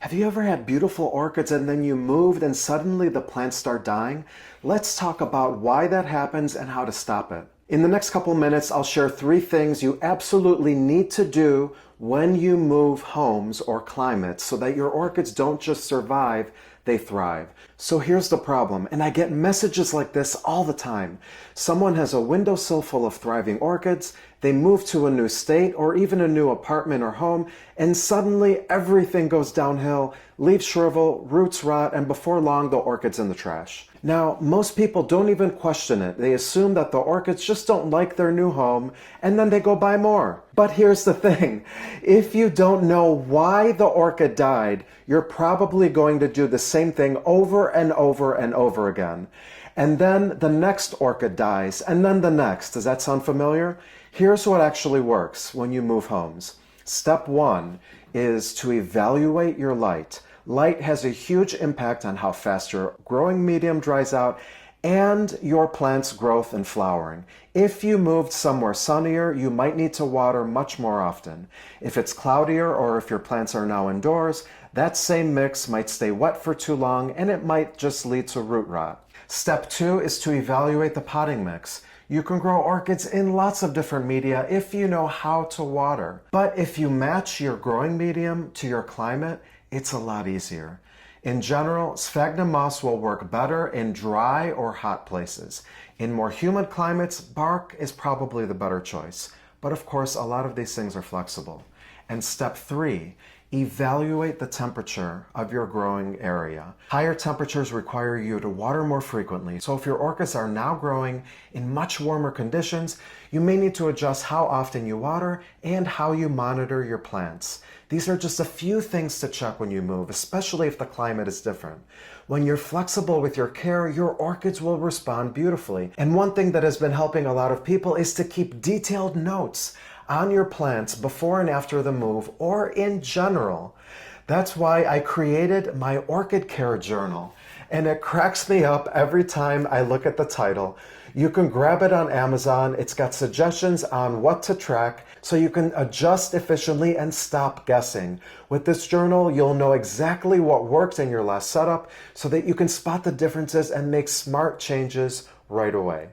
Have you ever had beautiful orchids and then you moved and suddenly the plants start dying? Let's talk about why that happens and how to stop it. In the next couple minutes, I'll share 3 things you absolutely need to do when you move homes or climates so that your orchids don't just survive, they thrive. So here's the problem, and I get messages like this all the time. Someone has a windowsill full of thriving orchids, they move to a new state or even a new apartment or home, and suddenly everything goes downhill, leaves shrivel, roots rot, and before long the orchid's in the trash. Now, most people don't even question it. They assume that the orchids just don't like their new home, and then they go buy more. But here's the thing. If you don't know why the orchid died, you're probably going to do the same thing over and over and over again. And then the next orchid dies, and then the next. Does that sound familiar? Here's what actually works when you move homes. Step 1 is to evaluate your light. Light has a huge impact on how fast your growing medium dries out and your plant's growth and flowering. If you moved somewhere sunnier, you might need to water much more often. If it's cloudier or if your plants are now indoors, that same mix might stay wet for too long and it might just lead to root rot. Step 2 is to evaluate the potting mix. You can grow orchids in lots of different media if you know how to water. But if you match your growing medium to your climate, it's a lot easier. In general, sphagnum moss will work better in dry or hot places. In more humid climates, bark is probably the better choice. But of course, a lot of these things are flexible. And step 3, evaluate the temperature of your growing area. Higher temperatures require you to water more frequently. So if your orchids are now growing in much warmer conditions, you may need to adjust how often you water and how you monitor your plants. These are just a few things to check when you move, especially if the climate is different. When you're flexible with your care, your orchids will respond beautifully. And one thing that has been helping a lot of people is to keep detailed notes on your plants before and after the move, or in general. That's why I created my Orchid Care Journal, and it cracks me up every time I look at the title. You can grab it on Amazon. It's got suggestions on what to track so you can adjust efficiently and stop guessing. With this journal, you'll know exactly what worked in your last setup so that you can spot the differences and make smart changes right away.